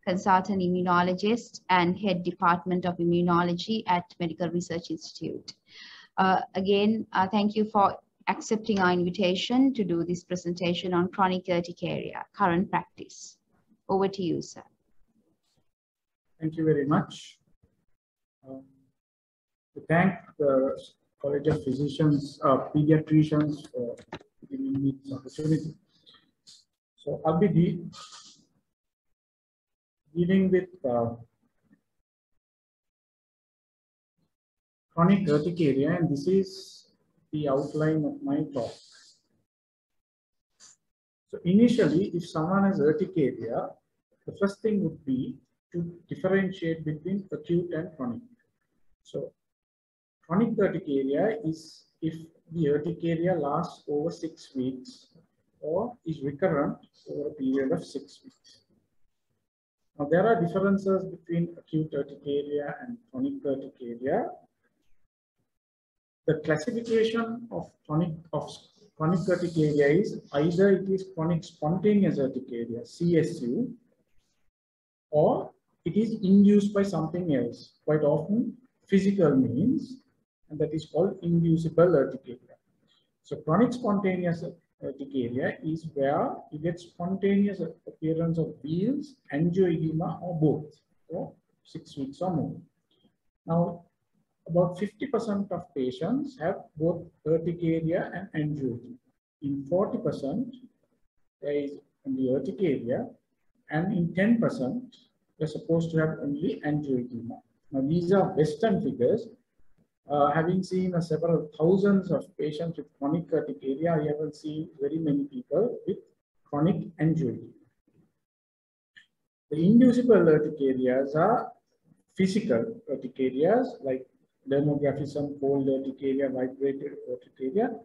consultant immunologist and head department of immunology at Medical Research Institute. Again, thank you for accepting our invitation to do this presentation on chronic urticaria, current practice. Over to you, sir. Thank you very much. To thank the College of Physicians, Pediatricians for giving me this opportunity. So I'll be dealing with chronic urticaria, and this is the outline of my talk. So initially, if someone has urticaria, the first thing would be to differentiate between acute and chronic. So chronic urticaria is if the urticaria lasts over 6 weeks or is recurrent over a period of 6 weeks. Now, there are differences between acute urticaria and chronic urticaria. The classification of chronic urticaria is either it is chronic spontaneous urticaria, CSU, or it is induced by something else, quite often physical means, and that is called inducible urticaria. So chronic spontaneous urticaria is where you get spontaneous appearance of wheals, angioedema, or both for 6 weeks or more. Now, about 50% of patients have both urticaria and angioedema. In 40%, there is only urticaria, and in 10%, we're supposed to have only angioedema. Now, these are Western figures. Having seen several thousands of patients with chronic urticaria, I haven't seen very many people with chronic angioedema. The inducible urticarias are physical urticarias like dermographism, cold urticaria, vibrated urticaria,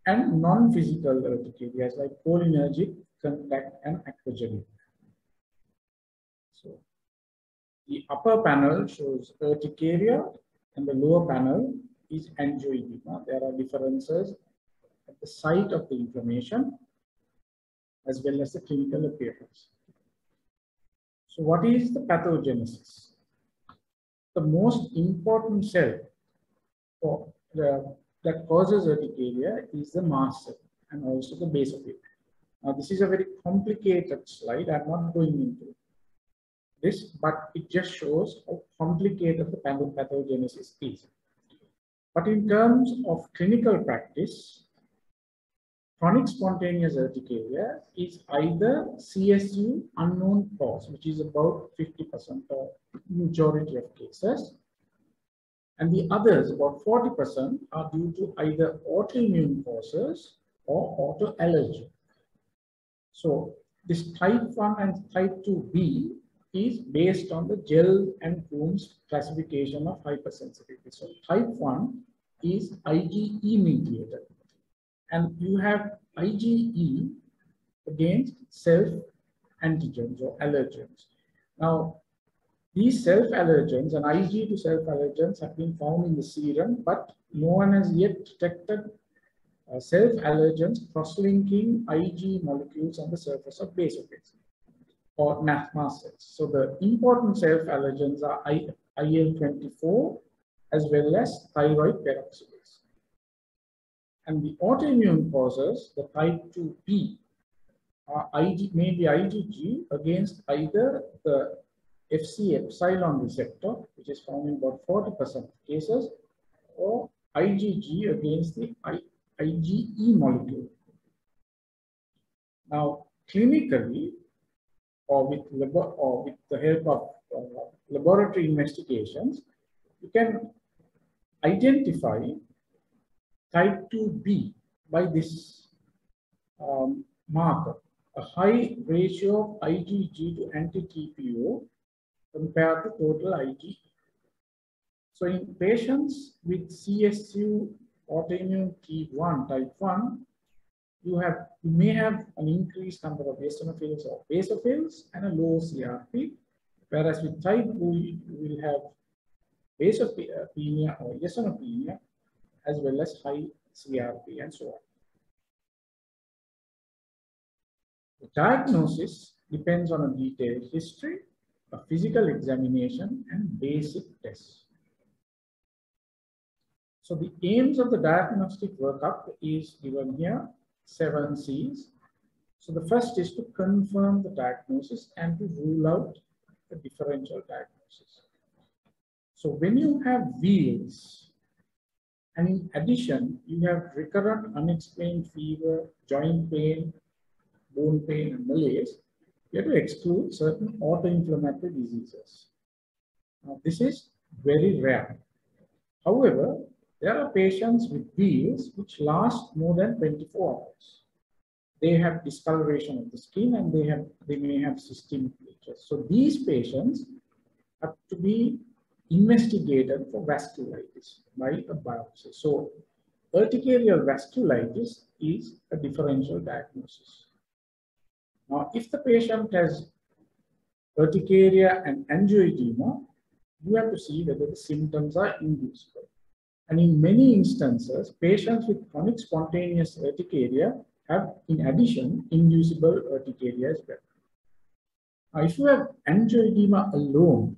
and non-physical urticarias like cholinergic, contact, and aquagenic. So the upper panel shows urticaria and the lower panel is angioedema. There are differences at the site of the inflammation as well as the clinical appearance. So what is the pathogenesis? The most important cell that causes urticaria is the mast cell and also the basophil. Now, this is a very complicated slide. I'm not going into this, but it just shows how complicated the pathogenesis is. But in terms of clinical practice, chronic spontaneous urticaria is either CSU unknown cause, which is about 50% or majority of cases, and the others, about 40%, are due to either autoimmune causes or autoallergy. So this type 1 and type 2B is based on the Gell and Coombs classification of hypersensitivity. So type 1 is IgE mediated, and you have IgE against self-antigens or allergens. Now, these self-allergens and Ig to self-allergens have been found in the serum, but no one has yet detected self-allergens cross-linking Ig molecules on the surface of basophils or mast cells. So the important self-allergens are IL-24 as well as thyroid peroxidase. And the autoimmune causes, the type 2B, are mainly IgG against either the Fc epsilon receptor, which is found in about 40% of cases, or IgG against the IgE molecule. Now, clinically, or with the help of laboratory investigations, you can identify type 2B by this marker, a high ratio of IgG to anti-TPO compared to total IgE. So in patients with CSU autoimmune T1 type 1, you may have an increased number of eosinophils or basophils and a low CRP, whereas with type 2 you will have basopenia or eosinopenia as well as high CRP and so on. The diagnosis depends on a detailed history, a physical examination, and basic tests. So the aims of the diagnostic workup is given here, 7 C's. So the first is to confirm the diagnosis and to rule out the differential diagnosis. So when you have wheals, and in addition, you have recurrent unexplained fever, joint pain, bone pain, and malaise, you have to exclude certain autoinflammatory diseases. Now, this is very rare. However, there are patients with wheals which last more than 24 hours. They have discoloration of the skin and they may have systemic features. So these patients have to be investigated for vasculitis by a biopsy. So urticarial vasculitis is a differential diagnosis. Now, if the patient has urticaria and angioedema, you have to see whether the symptoms are inducible. And in many instances, patients with chronic spontaneous urticaria have, in addition, inducible urticaria as well. Now, if you have angioedema alone,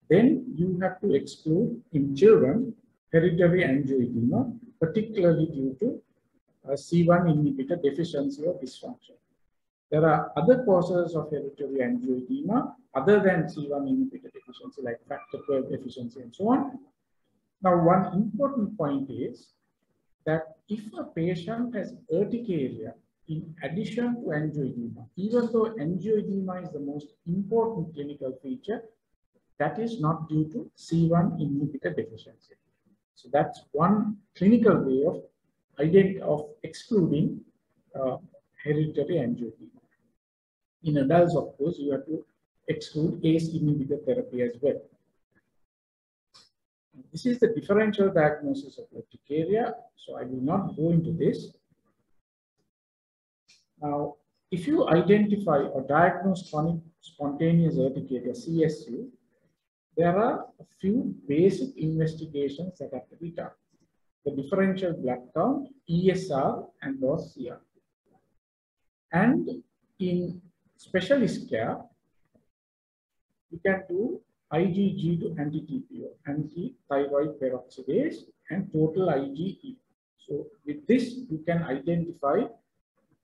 then you have to exclude in children hereditary angioedema, particularly due to C1 inhibitor deficiency or dysfunction. There are other causes of hereditary angioedema other than C1 inhibitor deficiency, like factor 12 deficiency and so on. Now, one important point is that if a patient has urticaria in addition to angioedema, even though angioedema is the most important clinical feature, that is not due to C1 inhibitor deficiency. So that's one clinical way of excluding hereditary angioedema. In adults, of course, you have to exclude ACE inhibitor therapy as well. This is the differential diagnosis of urticaria, so I will not go into this. Now, if you identify or diagnose chronic spontaneous urticaria, CSU, there are a few basic investigations that have to be done. The differential blood count, ESR, and or CR. And in specialist care, you can do IgG to anti-TPO, anti-thyroid peroxidase, and total IgE. So with this, you can identify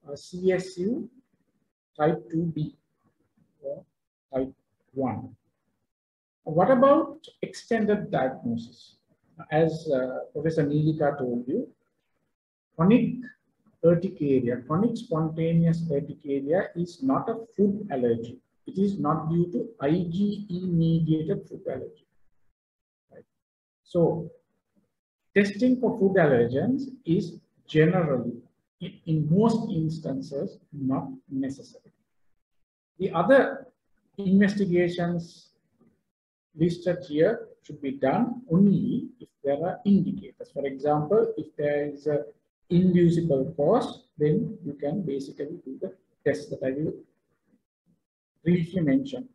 CSU type 2B or type 1. What about extended diagnosis? As Professor Neelika told you, chronic urticaria, chronic spontaneous urticaria is not a food allergy. It is not due to IgE-mediated food allergy. Right? So, testing for food allergens is generally, in most instances, not necessary. The other investigations listed here should be done only if there are indicators. For example, if there is an inducible cause, then you can basically do the test that I will briefly mention.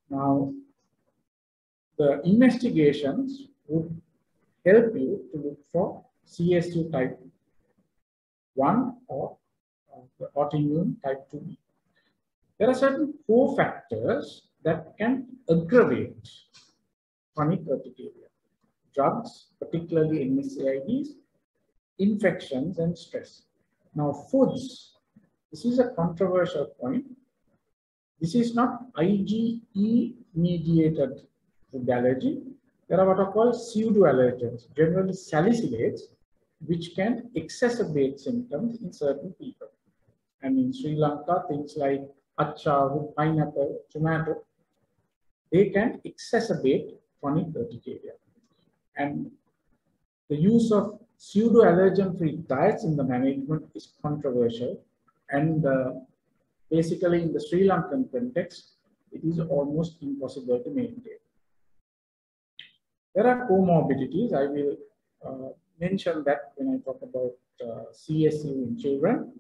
Now, the investigations would help you to look for CSU type 1 or the autoimmune type 2B. There are certain cofactors that can aggravate chronic urticaria. Drugs, particularly NSAIDs, infections, and stress. Now, foods. This is a controversial point. This is not IgE-mediated food allergy. There are what are called pseudoallergens, generally salicylates, which can exacerbate symptoms in certain people. And in Sri Lanka, things like acharu, pineapple, tomato, they can exacerbate chronic urticaria. And the use of pseudo-allergen-free diets in the management is controversial. And basically, in the Sri Lankan context, it is almost impossible to maintain. There are comorbidities. I will mention that when I talk about CSU in children.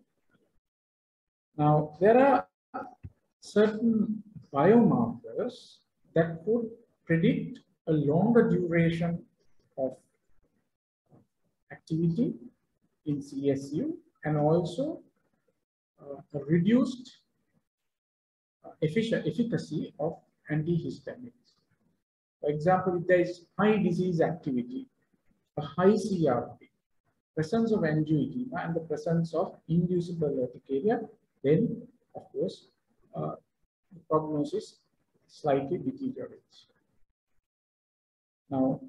Now, there are certain biomarkers that could predict a longer duration of activity in CSU and also a reduced efficacy of antihistamines. For example, if there is high disease activity, a high CRP, presence of angioedema, and the presence of inducible urticaria, then of course the prognosis slightly deteriorates. Now,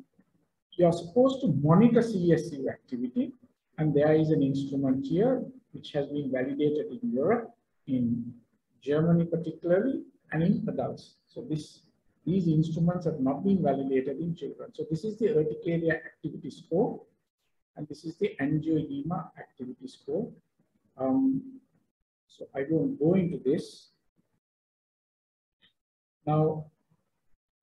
you are supposed to monitor CSU activity, and there is an instrument here which has been validated in Europe, in Germany particularly, and in adults. So these instruments have not been validated in children. So this is the urticaria activity score, and this is the angioedema activity score. So I won't go into this. Now,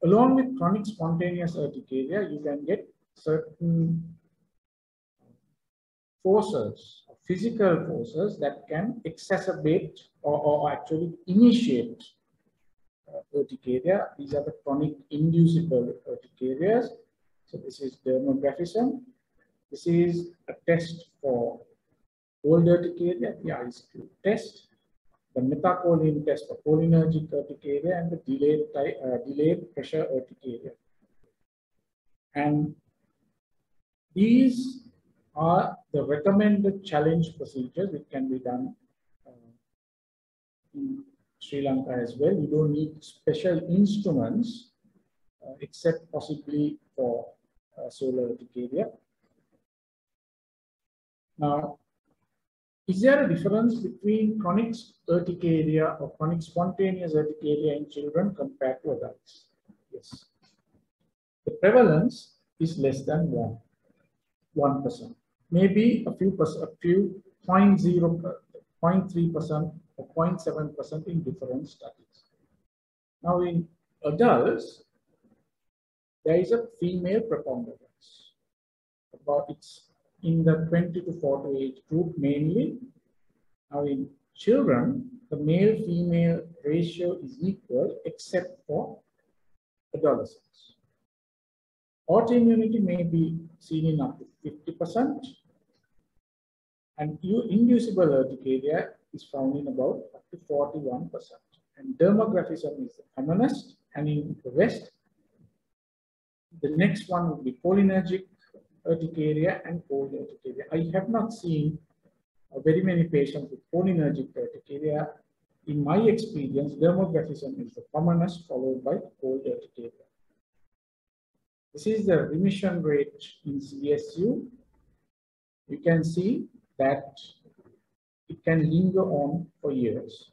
along with chronic spontaneous urticaria, you can get certain forces, physical forces that can exacerbate or actually initiate urticaria. These are the chronic inducible urticarias. So this is dermographism. This is a test for cold urticaria, the ice cube test, the methacholine test for cholinergic urticaria, and the delayed pressure urticaria. And these are the recommended challenge procedures which can be done in Sri Lanka as well. You don't need special instruments except possibly for solar urticaria. Now, is there a difference between chronic urticaria or chronic spontaneous urticaria in children compared to adults? Yes. The prevalence is less than 1%. Maybe a few 0.3% or 0.7% in different studies. Now, in adults, there is a female preponderance. It's in the 20 to 40 age group mainly. Now, in children, the male-female ratio is equal except for adolescents. Autoimmunity may be seen in up to 50%, and inducible urticaria is found in about up to 41%. And dermographism is the commonest, and in the West, the next one would be cholinergic urticaria and cold urticaria. I have not seen very many patients with cholinergic urticaria. In my experience, dermographism is the commonest, followed by cold urticaria. This is the remission rate in CSU. You can see that it can linger on for years.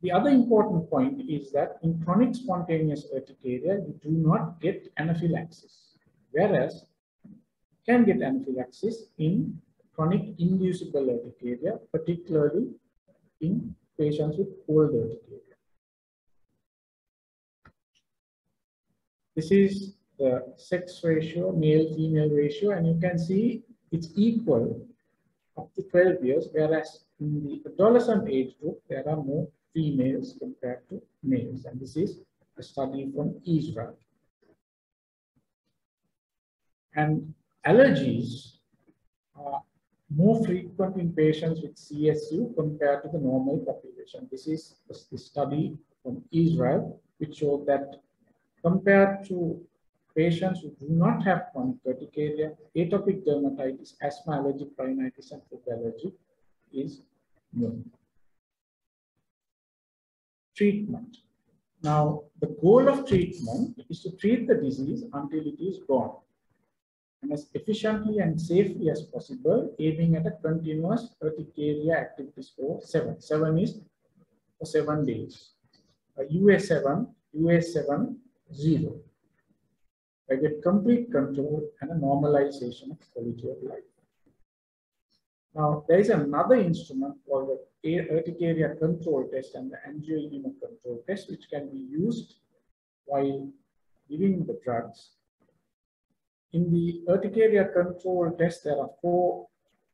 The other important point is that in chronic spontaneous urticaria, you do not get anaphylaxis, whereas you can get anaphylaxis in chronic inducible urticaria, particularly in patients with cold urticaria. This is the sex ratio, male-female ratio, and you can see it's equal up to 12 years, whereas in the adolescent age group, there are more females compared to males. And this is a study from Israel. And allergies are more frequent in patients with CSU compared to the normal population. This is a study from Israel, which showed that compared to patients who do not have chronic urticaria, atopic dermatitis, asthma allergy, rhinitis, and food allergy is more. Treatment. Now, the goal of treatment is to treat the disease until it is gone, and as efficiently and safely as possible, aiming at a continuous urticaria activity score 7. 7 is for 7 days. UA7, 0. I get complete control and a normalization of quality of life. Now, there is another instrument called the urticaria control test and the angioedema control test, which can be used while giving the drugs. In the urticaria control test, there are 4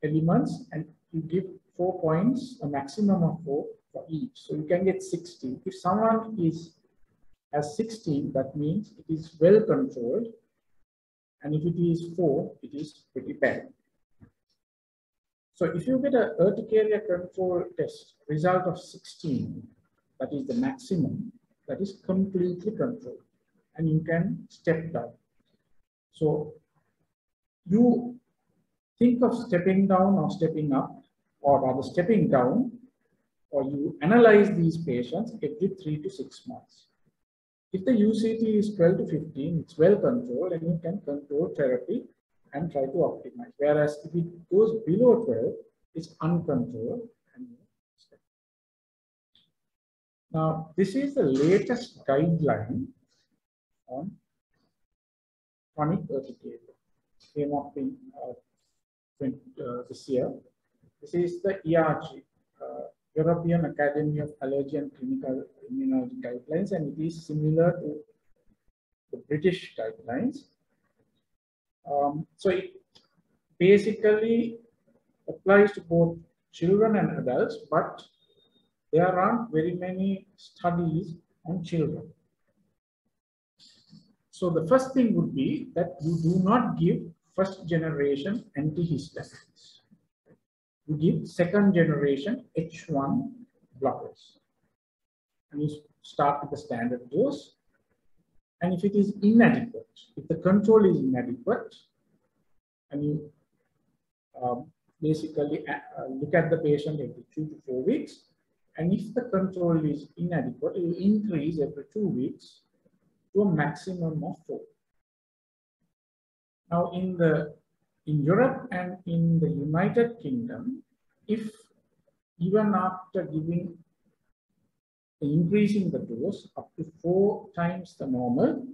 elements, and you give 4 points, a maximum of 4 for each. So you can get 16. If someone has 16, that means it is well controlled, and if it is 4, it is pretty bad. So if you get a urticaria control test result of 16, that is the maximum, that is completely controlled, and you can step down. So you think of stepping down or stepping up, or rather stepping down, or you analyze these patients every 3 to 6 months. If the UCT is 12 to 15, it's well controlled, and you can control therapy and try to optimize. Whereas if it goes below 12, it's uncontrolled. And now, this is the latest guideline on chronic urticaria. Came up in this year. This is the ERG, European Academy of Allergy and Clinical Immunology guidelines, and it is similar to the British guidelines. So it basically applies to both children and adults, but there aren't very many studies on children. So the first thing would be that you do not give first generation antihistamines. You give second generation H1 blockers. And you start with the standard dose. And if it is inadequate, if the control is inadequate, and you basically look at the patient every 2 to 4 weeks, and if the control is inadequate, you increase every 2 weeks to a maximum of 4. Now, in Europe and in the United Kingdom, if even after increasing the dose up to 4 times the normal,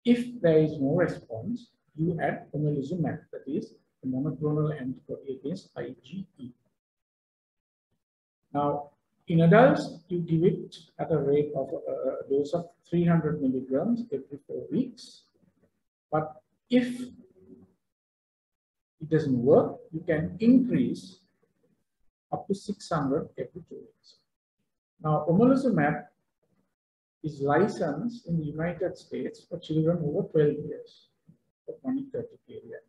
if there is no response, you add omalizumab, that is the monoclonal antibody against IgE. Now, in adults, you give it at a rate of a dose of 300 milligrams every 4 weeks. But if it doesn't work, you can increase up to 600 every 2 weeks. Now, omalizumab is licensed in the United States for children over 12 years for chronic urticaria,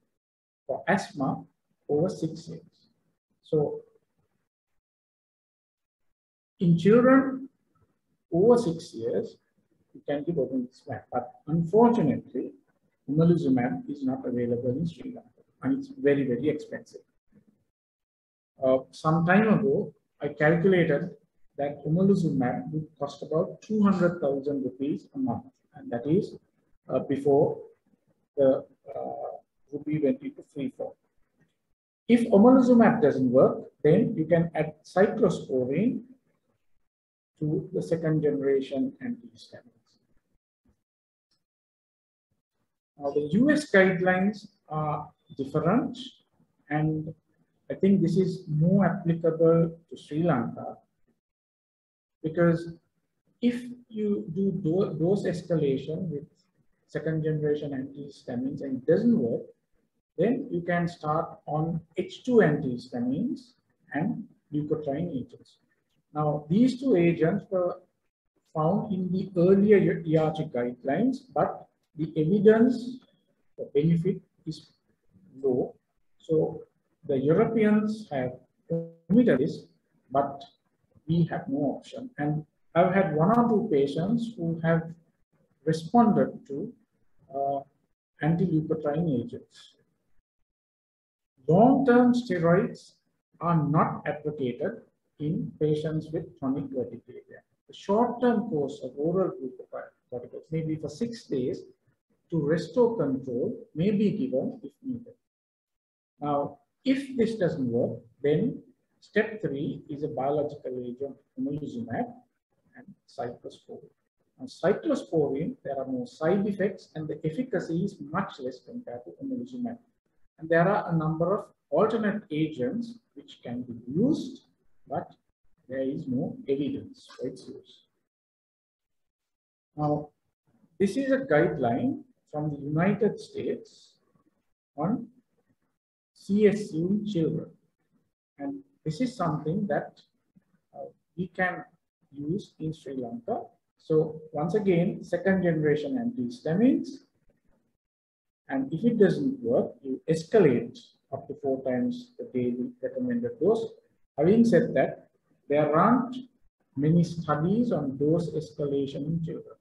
for asthma over 6 years. So, in children over 6 years, you can give omalizumab, but unfortunately, omalizumab is not available in Sri Lanka, and it's very, very expensive. Some time ago, I calculated that omalizumab would cost about 200,000 rupees a month, and that is before the rupee went into free fall. If omalizumab doesn't work, then you can add cyclosporine to the second generation antihistamines. Now, the US guidelines are different, and I think this is more applicable to Sri Lanka, because if you do dose escalation with second generation antihistamines and it doesn't work, then you can start on H2 antihistamines and leukotriene agents. Now, these 2 agents were found in the earlier ERG guidelines, but the evidence, the benefit is low. So the Europeans have omitted this, but we have no option. And I've had 1 or 2 patients who have responded to anti-leukotriene agents. Long-term steroids are not advocated in patients with chronic urticaria. The short-term course of oral glucocorticoids, maybe for 6 days, to restore control may be given if needed. Now, if this doesn't work, then step 3 is a biological agent, omalizumab and cyclosporine. Now, cyclosporine, there are no side effects, and the efficacy is much less compared to omalizumab. And there are a number of alternate agents which can be used, but there is no evidence for its use. Now, this is a guideline from the United States on CSU in children. And this is something that we can use in Sri Lanka. So once again, second generation antihistamines. And if it doesn't work, you escalate up to 4 times the daily recommended dose. Having said that, there aren't many studies on dose escalation in children.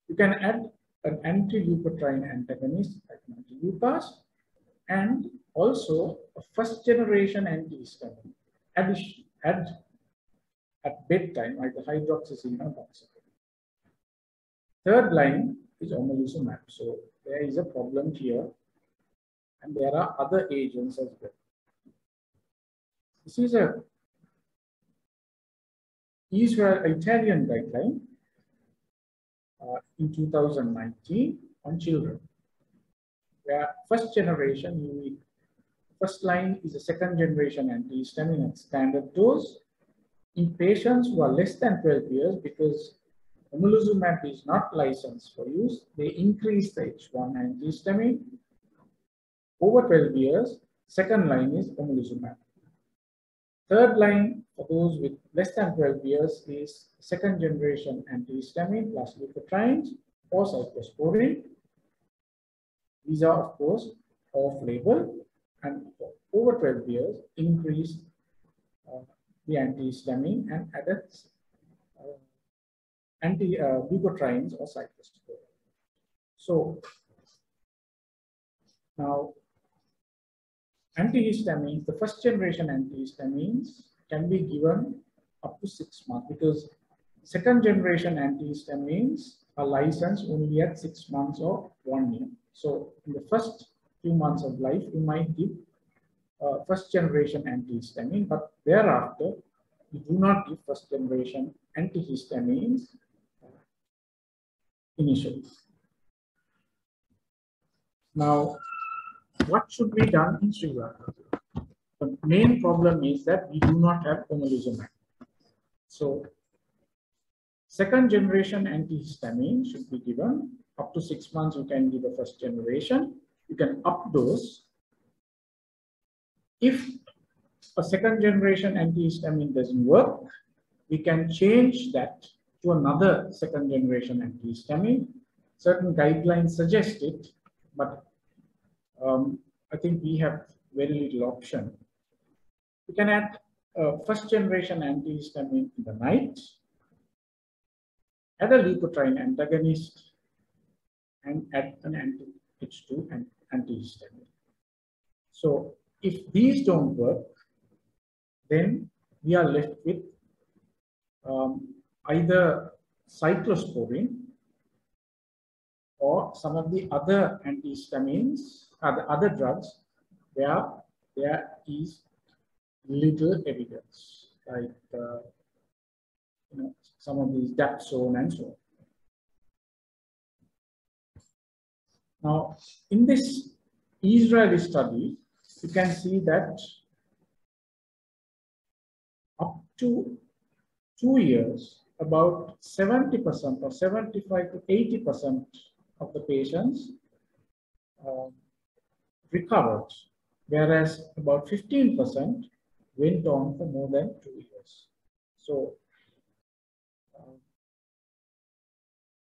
You can add an anti-leukotriene antagonist like anti-leukas and also a first generation antihistamine. Add at bedtime either hydroxyzine or doxycycline. Third line is omalizumab. So there is a problem here, and there are other agents as well. This is a Italian guideline in 2019 on children, where first generation, first line is a second generation antihistamine at standard dose. In patients who are less than 12 years, because omalizumab is not licensed for use, they increase the H1 antihistamine. Over 12 years, second line is omalizumab. Third line for those with less than 12 years is second generation antihistamine plus leukotrienes or cyclosporine. These are, of course, off-label, and for over 12 years, increase the antihistamine and added leukotrienes or cyclosporine. So now, antihistamines, the first generation antihistamines can be given up to 6 months, because second generation antihistamines are licensed only at 6 months or 1 year. So in the first few months of life, you might give first generation antihistamine, but thereafter, you do not give first generation antihistamines initially. Now, what should be done in Sri Lanka? The main problem is that we do not have omalizumab. So, second generation antihistamine should be given. Up to 6 months, you can give a first generation. You can up dose. If a second generation antihistamine doesn't work, we can change that to another second generation antihistamine. Certain guidelines suggest it, but I think we have very little option. We can add first generation antihistamine in the night, add a leukotriene antagonist, and add an anti-H2 antihistamine. So if these don't work, then we are left with either cyclosporine or some of the other antihistamines, other drugs where there is little evidence, like some of these dapsone and so on. Now, in this Israeli study, you can see that up to 2 years, about 70% or 75 to 80% of the patients recovered, whereas about 15% went on for more than 2 years. So,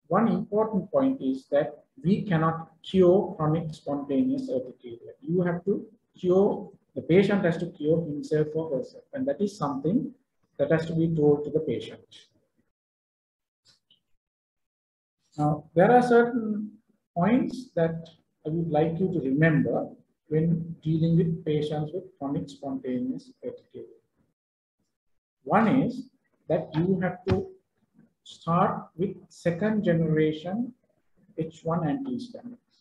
one important point is that we cannot cure chronic spontaneous urticaria. You have to cure, the patient has to cure himself or herself, and that is something that has to be told to the patient. Now, there are certain points that I would like you to remember when dealing with patients with chronic spontaneous urticaria. One is that you have to start with second generation H1 antihistamines,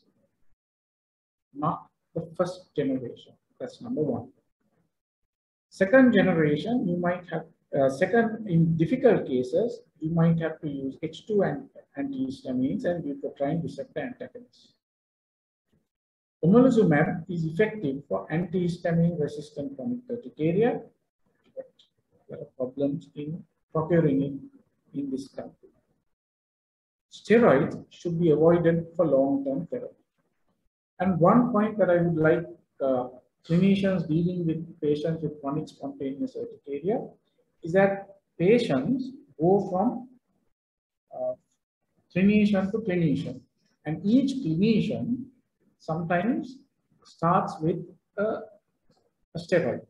not the first generation. That's number one. Second generation, you might have, in difficult cases, you might have to use H2 antihistamines and leukotriene receptor antagonists. Omalizumab is effective for antihistamine resistant chronic urticaria, but there are problems in procuring it in this country. Steroids should be avoided for long-term therapy. And one point that I would like clinicians dealing with patients with chronic spontaneous urticaria is that patients go from clinician to clinician, and each clinician sometimes starts with a steroid.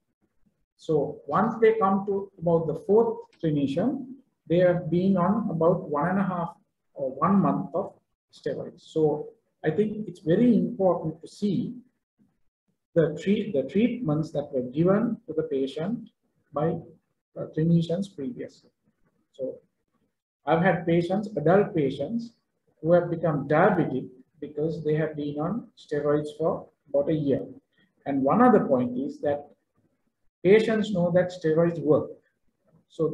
So once they come to about the fourth clinician, they have been on about 1.5 or 1 month of steroids. So I think it's very important to see the treatments that were given to the patient by clinicians previously. So I've had patients, adult patients, who have become diabetic because they have been on steroids for about a year. And one other point is that patients know that steroids work. So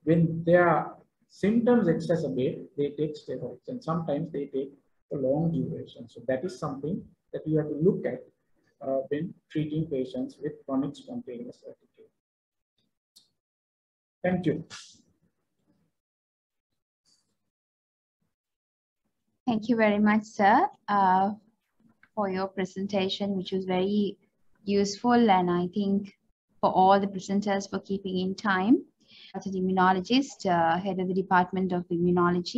when their symptoms exacerbate, they take steroids, and sometimes they take a long duration. So that is something that you have to look at when treating patients with chronic spontaneous urticaria. Thank you. Thank you very much, sir, for your presentation, which was very useful, and I think for all the presenters for keeping in time. As an immunologist, head of the Department of Immunology.